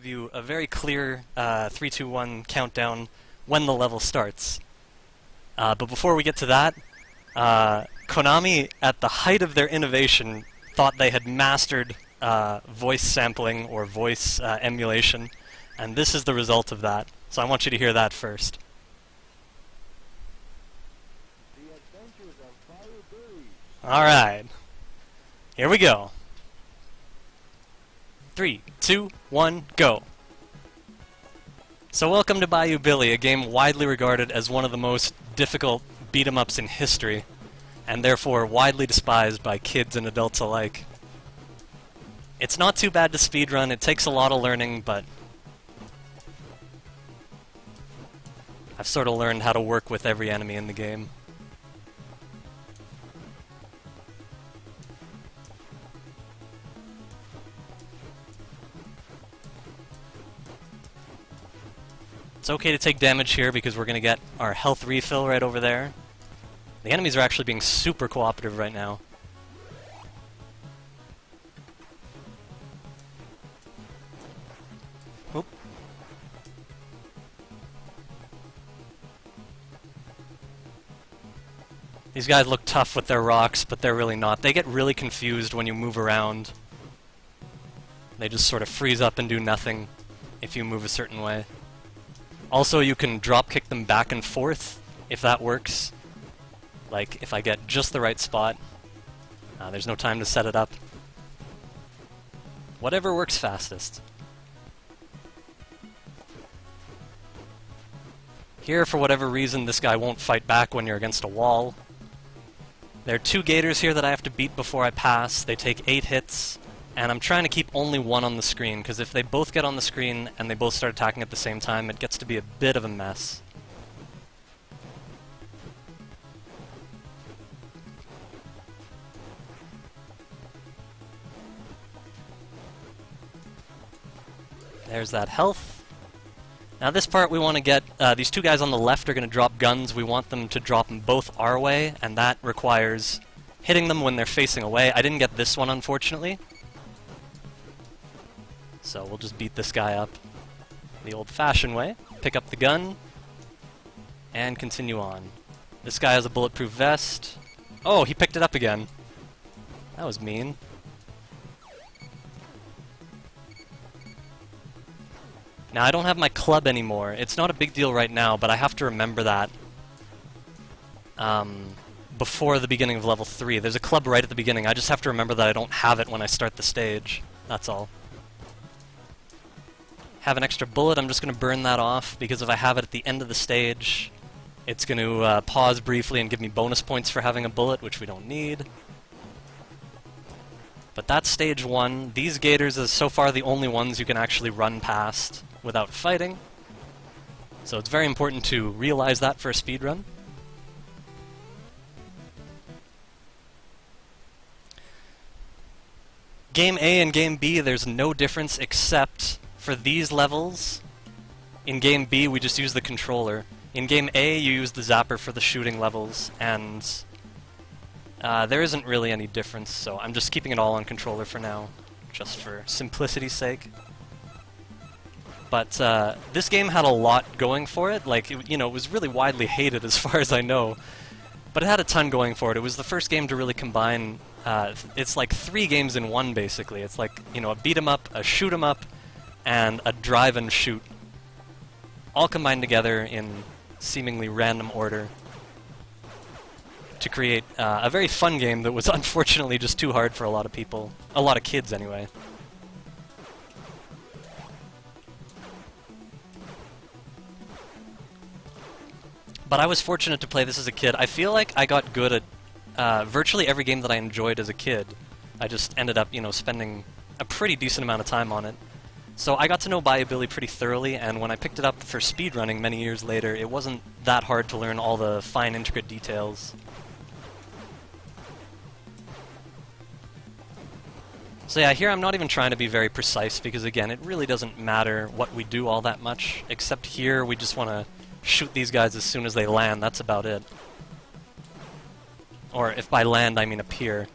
give you a very clear 3, 2, 1 countdown when the level starts. But before we get to that, Konami, at the height of their innovation, thought they had mastered voice sampling or voice emulation, and this is the result of that. So I want you to hear that first. The Adventures of Bayou. Alright. Here we go. 3, 2, 1, go. So welcome to Bayou Billy, a game widely regarded as one of the most difficult beat-em-ups in history, and therefore widely despised by kids and adults alike. It's not too bad to speedrun, it takes a lot of learning, but I've sort of learned how to work with every enemy in the game. It's okay to take damage here because we're going to get our health refill right over there. The enemies are actually being super cooperative right now. Oop. These guys look tough with their rocks, but they're really not. They get really confused when you move around. They just sort of freeze up and do nothing if you move a certain way. Also, you can drop kick them back and forth, if that works. Like, if I get just the right spot. There's no time to set it up. Whatever works fastest. Here, for whatever reason, this guy won't fight back when you're against a wall. There are 2 gators here that I have to beat before I pass. They take 8 hits. And I'm trying to keep only one on the screen, because if they both get on the screen and they both start attacking at the same time, it gets to be a bit of a mess. There's that health. Now this part we want to get, these 2 guys on the left are going to drop guns. We want them to drop them both our way, and that requires hitting them when they're facing away. I didn't get this one, unfortunately. So we'll just beat this guy up the old-fashioned way, pick up the gun, and continue on. This guy has a bulletproof vest. Oh, he picked it up again. That was mean. Now, I don't have my club anymore. It's not a big deal right now, but I have to remember that before the beginning of level 3. There's a club right at the beginning. I just have to remember that I don't have it when I start the stage. That's all. Have an extra bullet, I'm just going to burn that off, because if I have it at the end of the stage, it's going to pause briefly and give me bonus points for having a bullet, which we don't need. But that's stage 1. These gators are so far the only ones you can actually run past without fighting. So it's very important to realize that for a speedrun. Game A and Game B, there's no difference except for these levels. In Game B, we just use the controller. In Game A, you use the zapper for the shooting levels, and there isn't really any difference, so I'm just keeping it all on controller for now, just for simplicity's sake. But this game had a lot going for it. Like, it was really widely hated as far as I know, but it had a ton going for it. It was the first game to really combine, it's like 3 games in one, basically. It's like, a beat-em-up, a shoot-em-up, and a drive and shoot, all combined together in seemingly random order to create a very fun game that was unfortunately just too hard for a lot of people, a lot of kids anyway. But I was fortunate to play this as a kid. I feel like I got good at virtually every game that I enjoyed as a kid. I just ended up, spending a pretty decent amount of time on it. So I got to know Bayou Billy pretty thoroughly, and when I picked it up for speedrunning many years later, it wasn't that hard to learn all the fine, intricate details. So yeah, here I'm not even trying to be very precise, because again, it really doesn't matter what we do all that much, except here we just want to shoot these guys as soon as they land, that's about it. Or if by land I mean appear.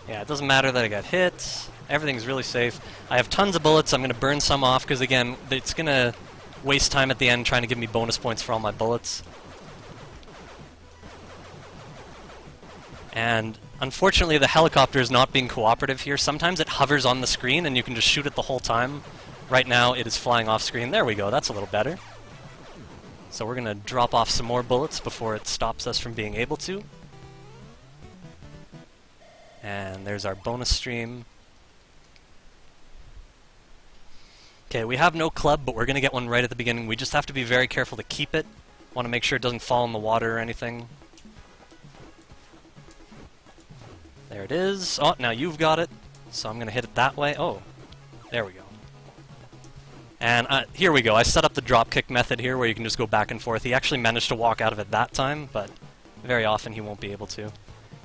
Yeah, it doesn't matter that I got hit. Everything's really safe. I have tons of bullets. I'm going to burn some off because, again, it's going to waste time at the end trying to give me bonus points for all my bullets. And unfortunately, the helicopter is not being cooperative here. Sometimes it hovers on the screen and you can just shoot it the whole time. Right now, it is flying off screen. There we go. That's a little better. So we're going to drop off some more bullets before it stops us from being able to. And there's our bonus stream. Okay, we have no club, but we're going to get one right at the beginning. We just have to be very careful to keep it. Want to make sure it doesn't fall in the water or anything. There it is. Oh, now you've got it. So I'm going to hit it that way. Oh, there we go. And here we go. I set up the dropkick method here where you can just go back and forth. He actually managed to walk out of it that time, but very often he won't be able to.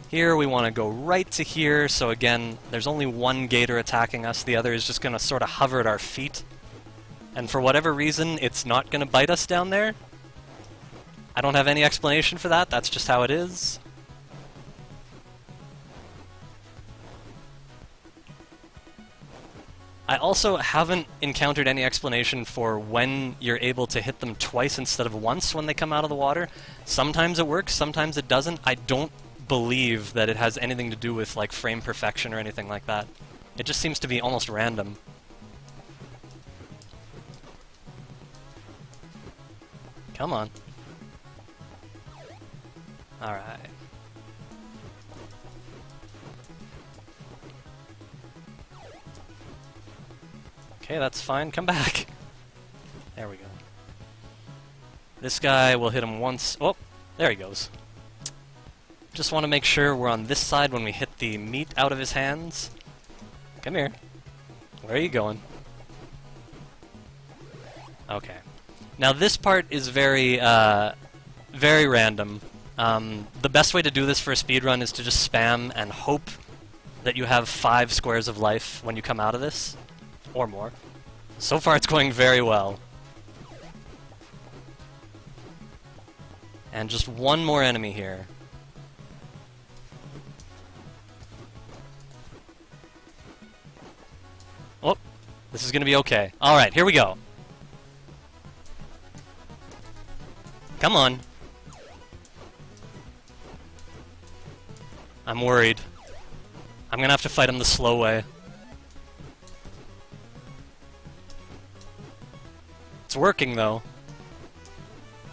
Here we want to go right to here, so again, there's only one gator attacking us, the other is just going to sort of hover at our feet. And for whatever reason, it's not going to bite us down there. I don't have any explanation for that, that's just how it is. I also haven't encountered any explanation for when you're able to hit them twice instead of once when they come out of the water. Sometimes it works, sometimes it doesn't. I don't believe that it has anything to do with like frame perfection or anything like that. It just seems to be almost random. Come on. Alright. Okay, that's fine. Come back. There we go. This guy, will hit him once. Oh, there he goes. Just want to make sure we're on this side when we hit the meat out of his hands. Come here. Where are you going? Okay. Now this part is very random. The best way to do this for a speedrun is to just spam and hope that you have 5 squares of life when you come out of this. Or more. So far it's going very well. And just one more enemy here. Oh, this is gonna be okay. Alright, here we go. Come on. I'm worried. I'm gonna have to fight him the slow way. It's working, though.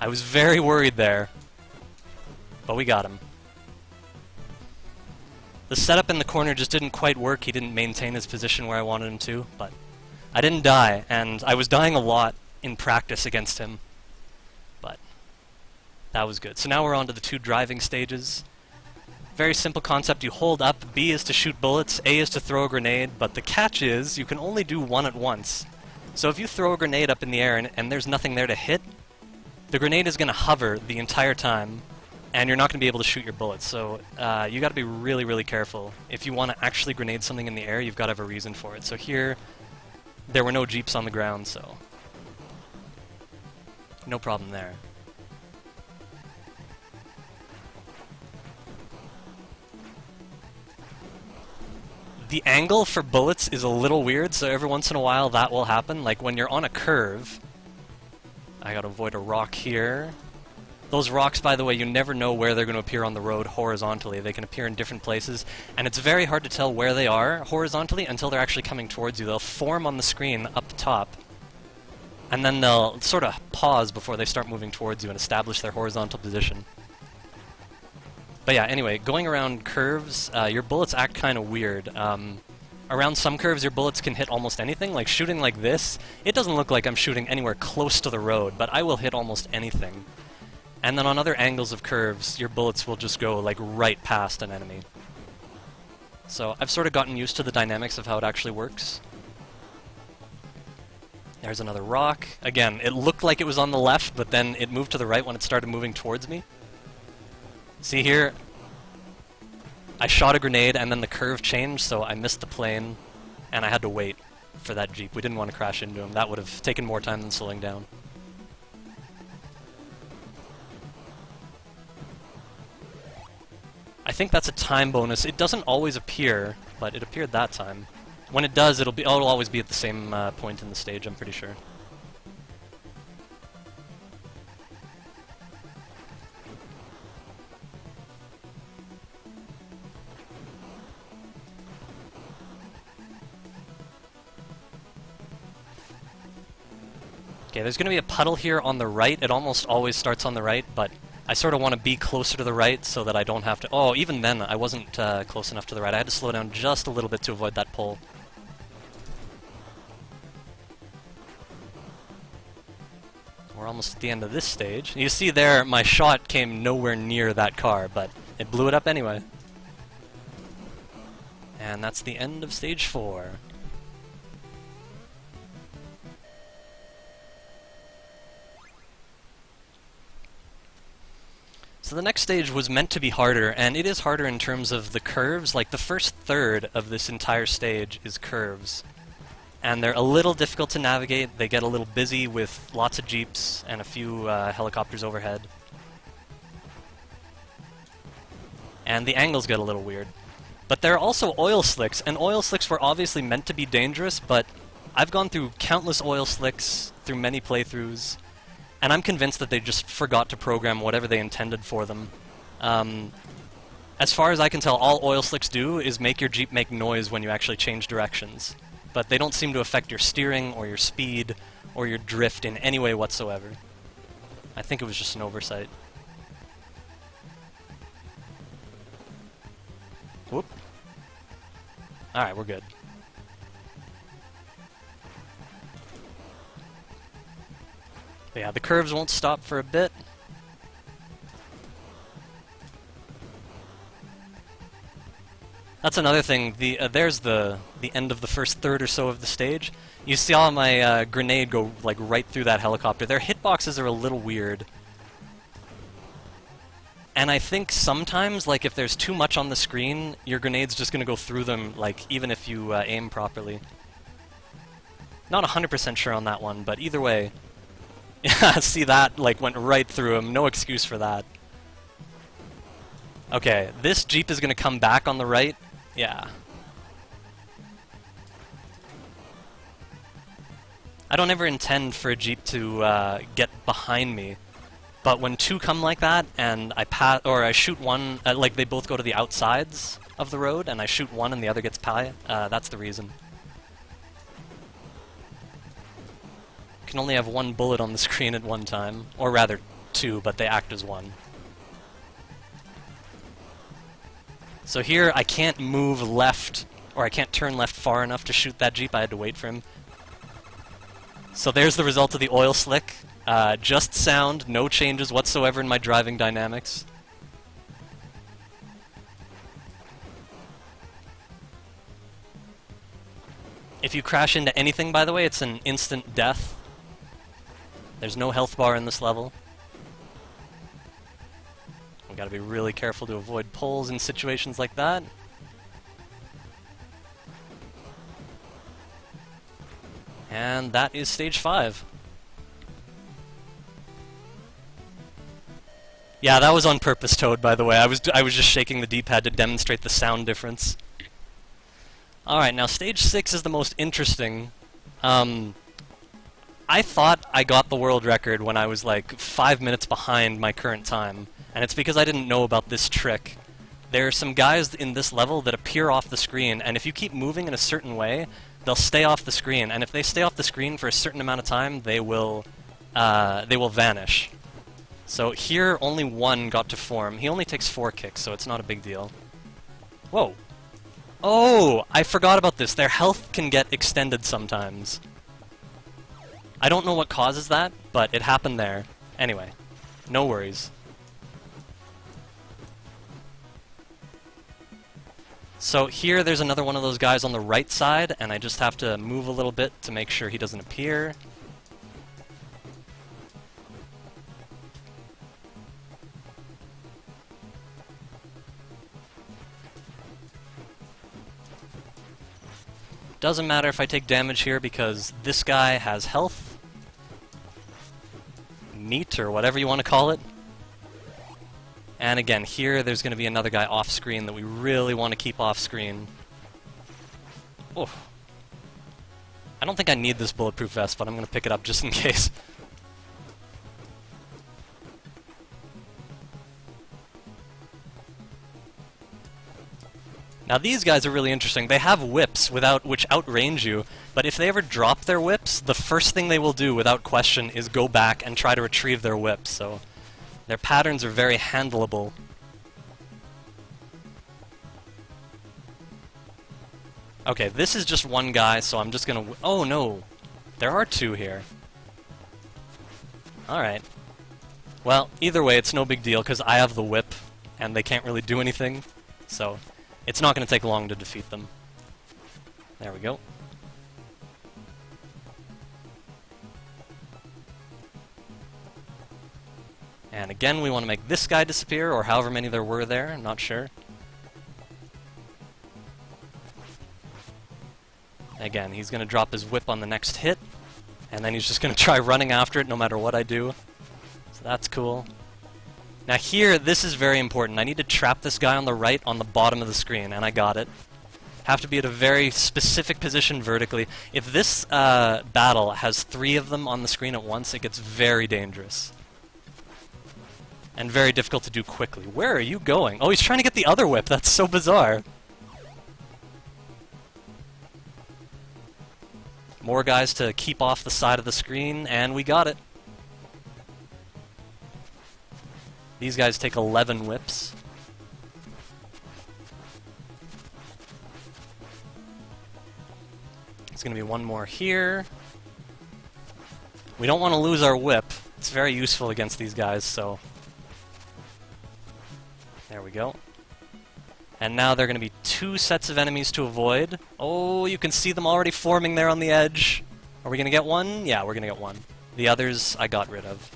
I was very worried there. But we got him. The setup in the corner just didn't quite work. He didn't maintain his position where I wanted him to, but I didn't die, and I was dying a lot in practice against him. But that was good. So now we're on to the 2 driving stages. Very simple concept. You hold up. B is to shoot bullets. A is to throw a grenade. But the catch is you can only do one at once. So if you throw a grenade up in the air and there's nothing there to hit, the grenade is going to hover the entire time, and you're not going to be able to shoot your bullets. So you got to be really, really careful. If you want to actually grenade something in the air, you've got to have a reason for it. So here, there were no jeeps on the ground, so no problem there. The angle for bullets is a little weird, so every once in a while that will happen. Like when you're on a curve, I gotta avoid a rock here. Those rocks, by the way, you never know where they're going to appear on the road horizontally. They can appear in different places, and it's very hard to tell where they are horizontally until they're actually coming towards you. They'll form on the screen up top, and then they'll sort of pause before they start moving towards you and establish their horizontal position. But yeah, anyway, going around curves, your bullets act kind of weird. Around some curves, your bullets can hit almost anything. Like shooting like this, it doesn't look like I'm shooting anywhere close to the road, but I will hit almost anything. And then on other angles of curves, your bullets will just go like right past an enemy. So I've sort of gotten used to the dynamics of how it actually works. There's another rock. Again, it looked like it was on the left, but then it moved to the right when it started moving towards me. See here, I shot a grenade and then the curve changed, so I missed the plane, and I had to wait for that jeep. We didn't want to crash into him. That would have taken more time than slowing down. I think that's a time bonus. It doesn't always appear. but it appeared that time. When it does, it'll always be at the same point in the stage, I'm pretty sure. Okay, there's going to be a puddle here on the right. It almost always starts on the right, but I sort of want to be closer to the right so that I don't have to... Oh, even then, I wasn't close enough to the right. I had to slow down just a little bit to avoid that pull. We're almost at the end of this stage. You see there, my shot came nowhere near that car, but it blew it up anyway. And that's the end of stage 4. So the next stage was meant to be harder, and it is harder in terms of the curves. Like, the first third of this entire stage is curves. And they're a little difficult to navigate. They get a little busy with lots of jeeps and a few helicopters overhead. And the angles get a little weird. But there are also oil slicks, and oil slicks were obviously meant to be dangerous, but I've gone through countless oil slicks through many playthroughs, and I'm convinced that they just forgot to program whatever they intended for them. As far as I can tell, all oil slicks do is make your Jeep make noise when you actually change directions. But they don't seem to affect your steering, or your speed, or your drift in any way whatsoever. I think it was just an oversight. Whoop. Alright, we're good. But yeah, the curves won't stop for a bit. That's another thing. There's the end of the first third or so of the stage. You saw my grenade go like right through that helicopter. Their hitboxes are a little weird. And I think sometimes, like, if there's too much on the screen, your grenade's just gonna go through them, like, even if you aim properly. Not 100% sure on that one, but either way. Yeah, see that, like, went right through him. No excuse for that. Okay, this Jeep is gonna come back on the right. Yeah. I don't ever intend for a Jeep to get behind me. But when two come like that, and I shoot one, like they both go to the outsides of the road, and I shoot one and the other gets pie, that's the reason. You can only have one bullet on the screen at one time, or rather two, but they act as one. So here, I can't move left, or I can't turn left far enough to shoot that Jeep. I had to wait for him. So there's the result of the oil slick. Just sound, no changes whatsoever in my driving dynamics. If you crash into anything, by the way, it's an instant death. There's no health bar in this level. We gotta be really careful to avoid pulls in situations like that. And that is stage 5. Yeah, that was on purpose, Toad, by the way. I was just shaking the D-pad to demonstrate the sound difference. Alright, now stage 6 is the most interesting. I thought I got the world record when I was like 5 minutes behind my current time, and it's because I didn't know about this trick. There are some guys in this level that appear off the screen, and if you keep moving in a certain way, they'll stay off the screen, and if they stay off the screen for a certain amount of time, they will vanish. So here, only one got to form. He only takes 4 kicks, so it's not a big deal. Whoa. Oh, I forgot about this. Their health can get extended sometimes. I don't know what causes that, but it happened there. Anyway, no worries. So here, there's another one of those guys on the right side, and I just have to move a little bit to make sure he doesn't appear. Doesn't matter if I take damage here because this guy has health. Meat, or whatever you want to call it. And again, here there's going to be another guy off-screen that we really want to keep off-screen. Oh. I don't think I need this bulletproof vest, but I'm gonna pick it up just in case. Now these guys are really interesting. They have whips which outrange you, but if they ever drop their whips, the first thing they will do without question is go back and try to retrieve their whips, so their patterns are very handleable. Okay, this is just one guy, so I'm just gonna... Oh no! There are two here. Alright. Well, either way, it's no big deal, because I have the whip, and they can't really do anything, so it's not going to take long to defeat them. There we go. And again, we want to make this guy disappear, or however many there were there, I'm not sure. Again, he's going to drop his whip on the next hit, and then he's just going to try running after it no matter what I do. So that's cool. Now here, this is very important. I need to trap this guy on the right on the bottom of the screen, and I got it. Have to be at a very specific position vertically. If this battle has 3 of them on the screen at once, it gets very dangerous. And very difficult to do quickly. Where are you going? Oh, he's trying to get the other whip. That's so bizarre. More guys to keep off the side of the screen, and we got it. These guys take 11 whips. There's going to be one more here. We don't want to lose our whip. It's very useful against these guys, so... There we go. And now there are going to be 2 sets of enemies to avoid. Oh, you can see them already forming there on the edge. Are we going to get one? Yeah, we're going to get one. The others I got rid of.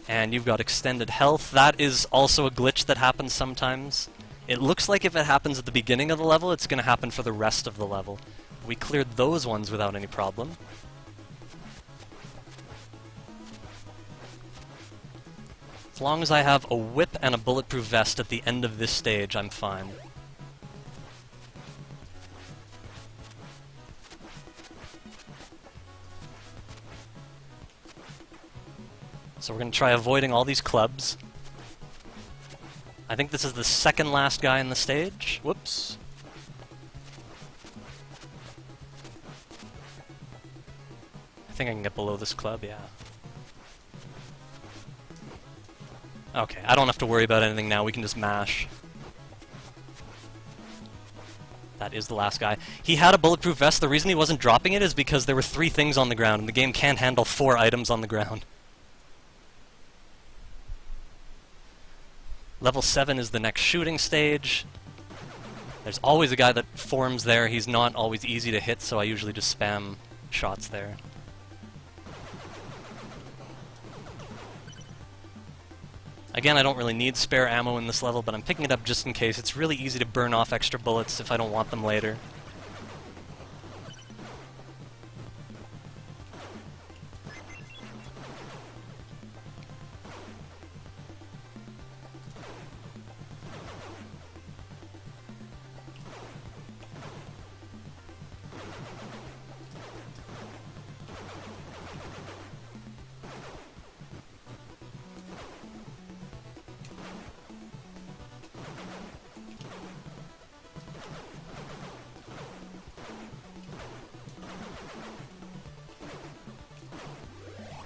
And you've got extended health. That is also a glitch that happens sometimes. It looks like if it happens at the beginning of the level, it's going to happen for the rest of the level. We cleared those ones without any problem. As long as I have a whip and a bulletproof vest at the end of this stage, I'm fine. So we're going to try avoiding all these clubs. I think this is the second last guy in the stage. Whoops. I think I can get below this club, yeah. Okay, I don't have to worry about anything now, we can just mash. That is the last guy. He had a bulletproof vest. The reason he wasn't dropping it is because there were 3 things on the ground, and the game can't handle 4 items on the ground. Level 7 is the next shooting stage. There's always a guy that forms there. He's not always easy to hit, so I usually just spam shots there. Again, I don't really need spare ammo in this level, but I'm picking it up just in case. It's really easy to burn off extra bullets if I don't want them later.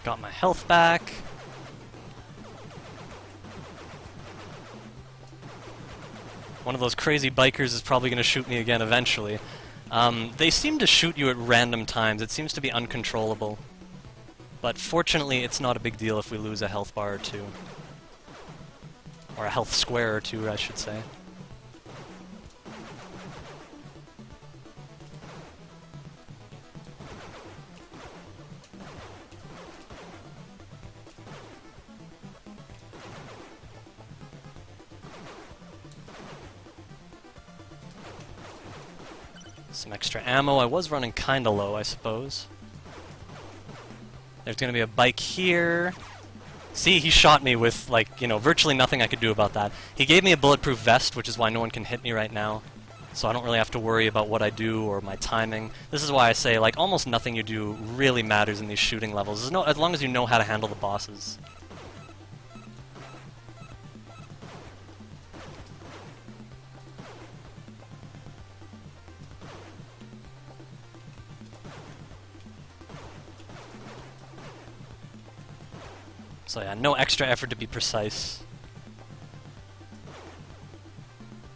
Got my health back. One of those crazy bikers is probably going to shoot me again eventually. They seem to shoot you at random times. It seems to be uncontrollable. But fortunately, it's not a big deal if we lose a health bar or 2. Or a health square or 2, I should say. Some extra ammo. I was running kinda low, I suppose. There's gonna be a bike here. See, he shot me with, like, you know, virtually nothing I could do about that. He gave me a bulletproof vest, which is why no one can hit me right now. so I don't really have to worry about what I do or my timing. This is why I say, like, almost nothing you do really matters in these shooting levels, as long as you know how to handle the bosses. So yeah, no extra effort to be precise.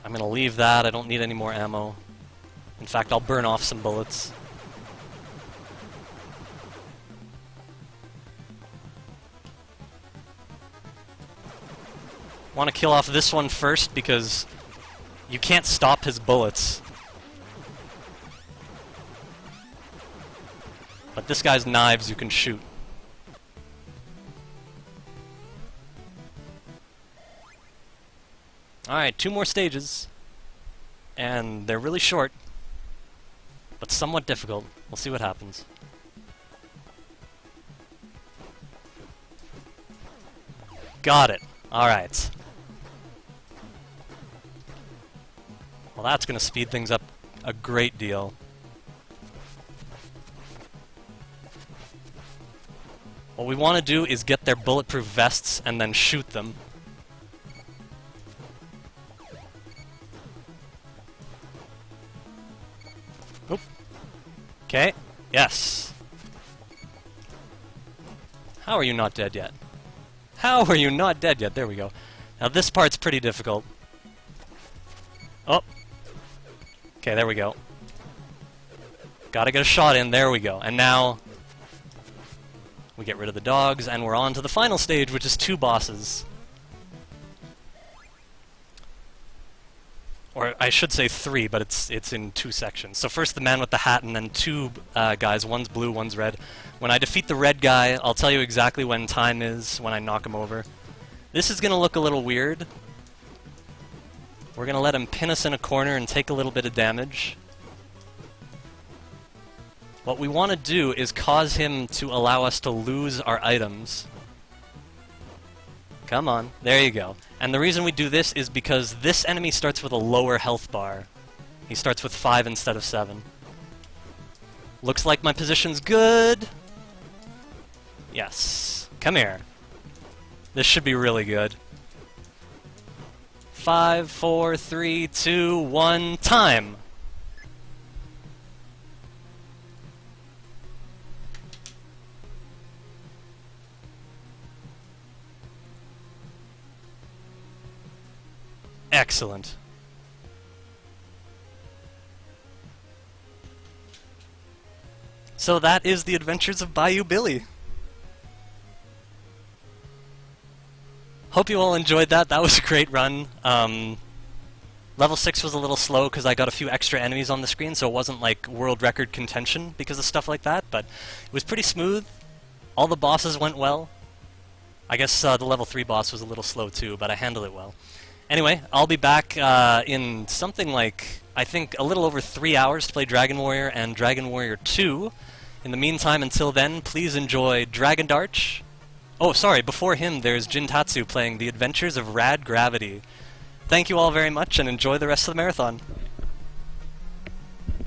I'm gonna leave that, I don't need any more ammo. In fact, I'll burn off some bullets. Want to kill off this one first because you can't stop his bullets. But this guy's knives you can shoot. Alright, 2 more stages. And they're really short, but somewhat difficult. We'll see what happens. Got it. Alright. Well, that's going to speed things up a great deal. What we want to do is get their bulletproof vests and then shoot them. Oop. Okay. Yes. How are you not dead yet? How are you not dead yet? There we go. Now this part's pretty difficult. Oh. Okay, there we go. Gotta get a shot in. There we go. And now we get rid of the dogs, and we're on to the final stage, which is 2 bosses. Or I should say 3, but it's in 2 sections. So first the man with the hat, and then 2 guys. One's blue, one's red. When I defeat the red guy, I'll tell you exactly when time is, when I knock him over. This is going to look a little weird. We're going to let him pin us in a corner and take a little bit of damage. What we want to do is cause him to allow us to lose our items. Come on, there you go. And the reason we do this is because this enemy starts with a lower health bar. He starts with 5 instead of 7. Looks like my position's good. Yes. Come here. This should be really good. 5, 4, 3, 2, 1, time! Excellent. So that is the adventures of Bayou Billy. Hope you all enjoyed that. That was a great run. Level 6 was a little slow because I got a few extra enemies on the screen, so it wasn't like world record contention because of stuff like that, but it was pretty smooth. All the bosses went well. I guess the level 3 boss was a little slow too, but I handled it well. Anyway, I'll be back in something like, I think, a little over 3 hours to play Dragon Warrior and Dragon Warrior 2. In the meantime, until then, please enjoy Dragon Darch. Oh, sorry, before him, there's Jintatsu playing The Adventures of Rad Gravity. Thank you all very much, and enjoy the rest of the marathon.